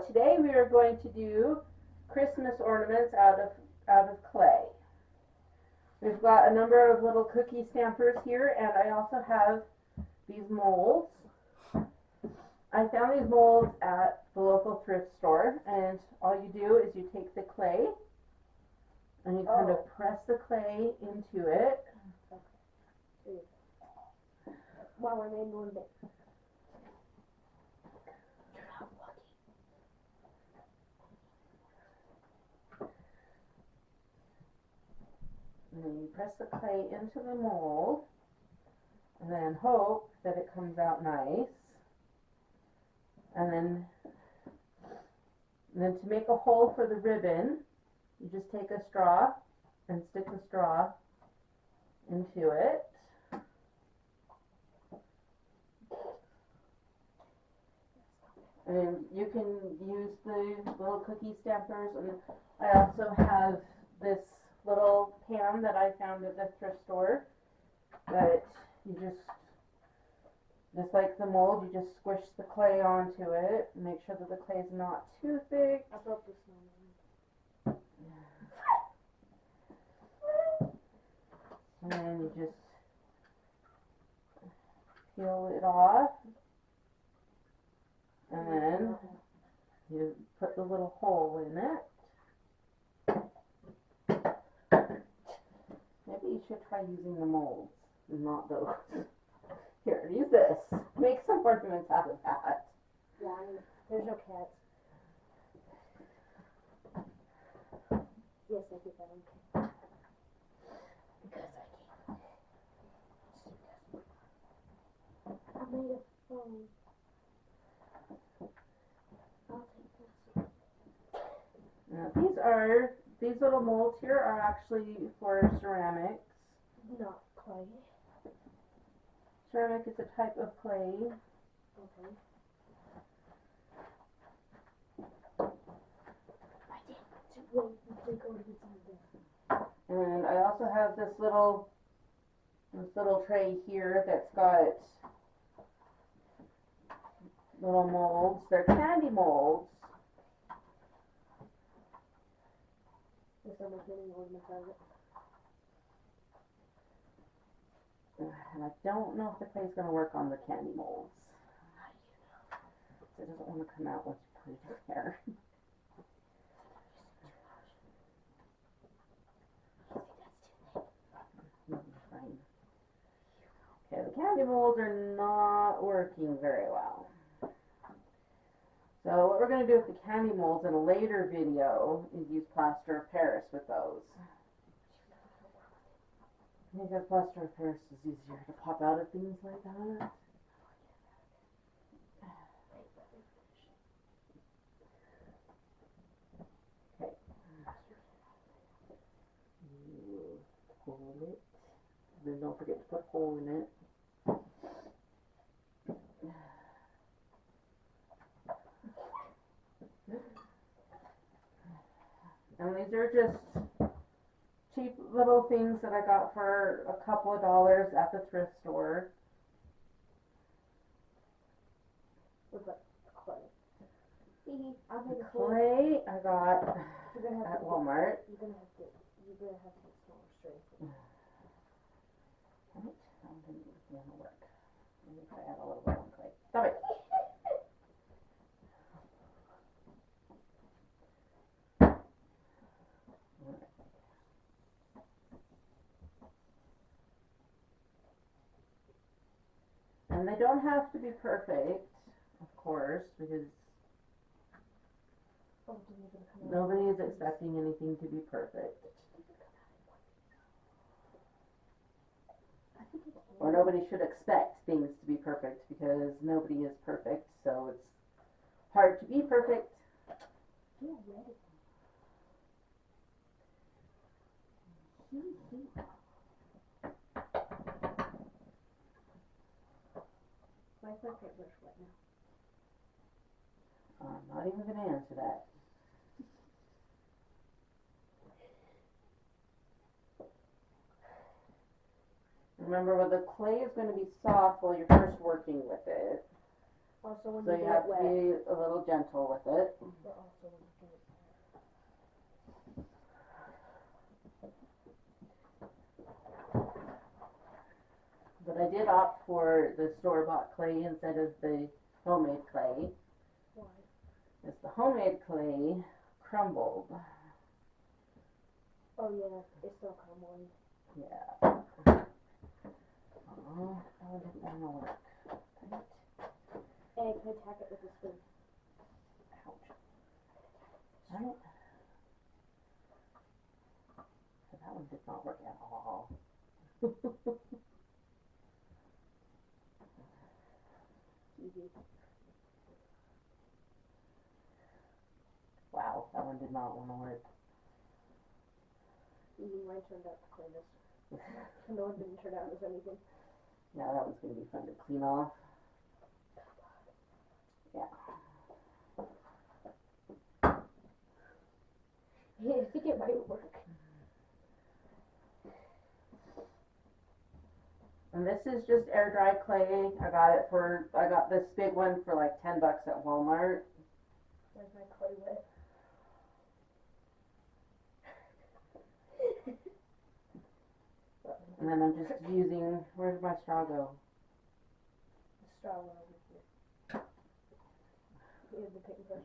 today we are going to do Christmas ornaments out of clay. We've got a number of little cookie stampers here, and I also have these molds. I found these molds at the local thrift store, and all you do is you take the clay and you kind of press the clay into it. Wow, I made one bit. And then you press the clay into the mold and then hope that it comes out nice. And then to make a hole for the ribbon, you just take a straw and stick the straw into it. And you can use the little cookie stampers, and I also have this little pan that I found at the thrift store that you just like the mold, you just squish the clay onto it, make sure that the clay is not too thick. I broke this one. And then you just peel it off, and then you put the little hole in it. Maybe you should try using the molds, not those. Here, use this. Make some ornaments out of that. Why? There's no cats. Yes, I did that one. Because I can't. I made a phone. I'll take this. Now these little molds here are actually for ceramics. Not clay. Ceramic is a type of clay. Okay. I didn't wait until we go to the side there. And I also have this little tray here that's got little molds. They're candy molds. There's so much many ornaments out of it. And I don't know if the clay's going to work on the candy molds. It doesn't want to come out once you put it in there. Okay, the candy molds are not working very well. So what we're going to do with the candy molds in a later video is use plaster of Paris with those. I think that plaster of Paris is easier to pop out of things like that. Okay. You hold it. Then don't forget to put a hole in it. And these are just cheap little things that I got for a couple of dollars at the thrift store. With what? Clay. I'll The make a clay I got at Walmart. You're gonna have to get smaller strings. Right, that didn't want to work. Let me try add a little bit of clay. Stop it. And they don't have to be perfect, of course, because nobody is expecting anything to be perfect. Or nobody should expect things to be perfect, because nobody is perfect, so it's hard to be perfect. Yeah, ready. Why is my paintbrush wet now? I'm not even going to answer that. Remember, well, the clay is going to be soft while you're first working with it. Also, when So you you get have it to wet. be a little gentle with it. But also when you get it But I did opt for the store-bought clay instead of the homemade clay. why? Because the homemade clay crumbled. Oh yeah, it's still crumbling. Yeah. Oh, that didn't want to work. And can I tack it with a spoon? Ouch. Right? So that one did not work at all. Easy. Wow, that one did not want to work. Mine turned out the cleanest. No one didn't turn out as anything. Yeah, that one's going to be fun to clean off. Yeah, I think it might work. And this is just air dry clay. I got this big one for like $10 at Walmart. Where's my clay wet? And then I'm just using, where'd my straw go? The straw went over here. Here's the paintbrush.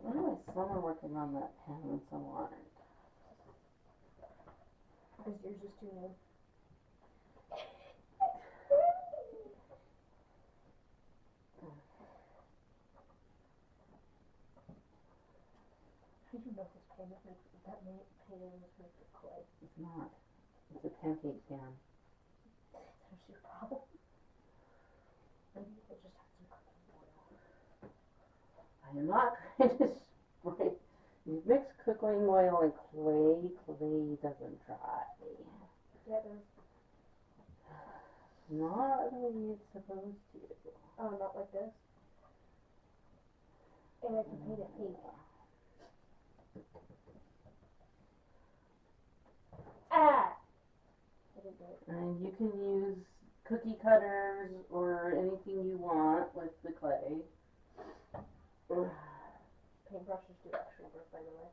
Why am I summer working on that pen and so on? Because yours is too new. How do you know this pen is made with that pen is made with clay? It's not. It's a pancake pan. That's your problem. Maybe it just had some cooking oil. I am not going to spray. You mix cooking oil and clay. Clay doesn't dry. Yeah, it does. Not the way it's supposed to. Oh, not like this. And I can paint it pink. Ah! I didn't do it. And you can use cookie cutters or anything you want with the clay. Paintbrushes do actually work, by the way.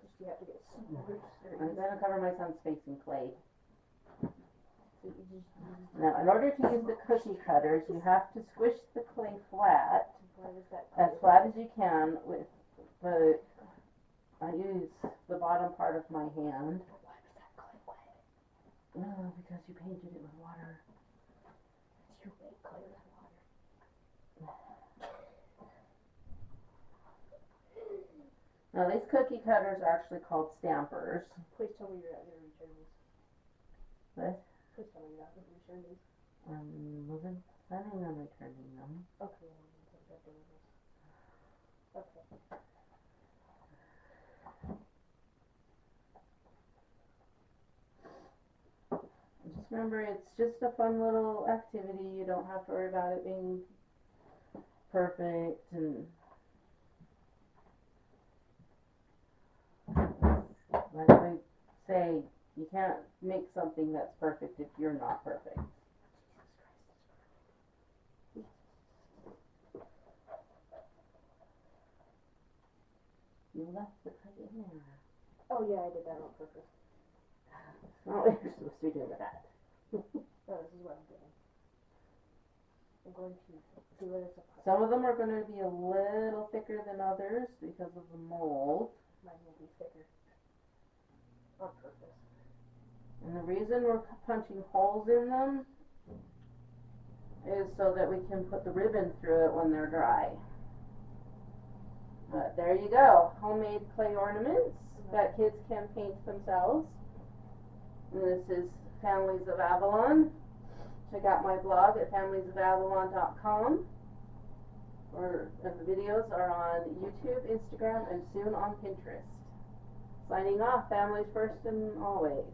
Just you have to get super I'm going to cover my son's face in clay. So you just Now, in order to use the cookie cutters, you have to squish the clay flat, why was that as flat as you can, with the, I use the bottom part of my hand. Why was that clay wet? Oh, because you painted it with water. It's your wet clay with water. Now, these cookie cutters are actually called stampers. Please tell me you're not going to return these. What? Please tell me you're not going to return these. Wasn't planning on returning them. Okay, well, I'm going to do this. Okay. Just remember, it's just a fun little activity. You don't have to worry about it being perfect and like I say, you can't make something that's perfect if you're not perfect. You left the cut in there. Oh, yeah, I did that on purpose. That's not what you're supposed to be doing with that. No, this is what I'm doing. I'm going to do it as a part. Some of them are going to be a little thicker than others because of the mold. Mine will be thicker. On purpose. And the reason we're punching holes in them is so that we can put the ribbon through it when they're dry. But there you go, homemade clay ornaments that kids can paint themselves. And this is Families of Avalon. Check out my blog at familiesofavalon.com. The videos are on YouTube, Instagram, and soon on Pinterest. Signing off, families first and always.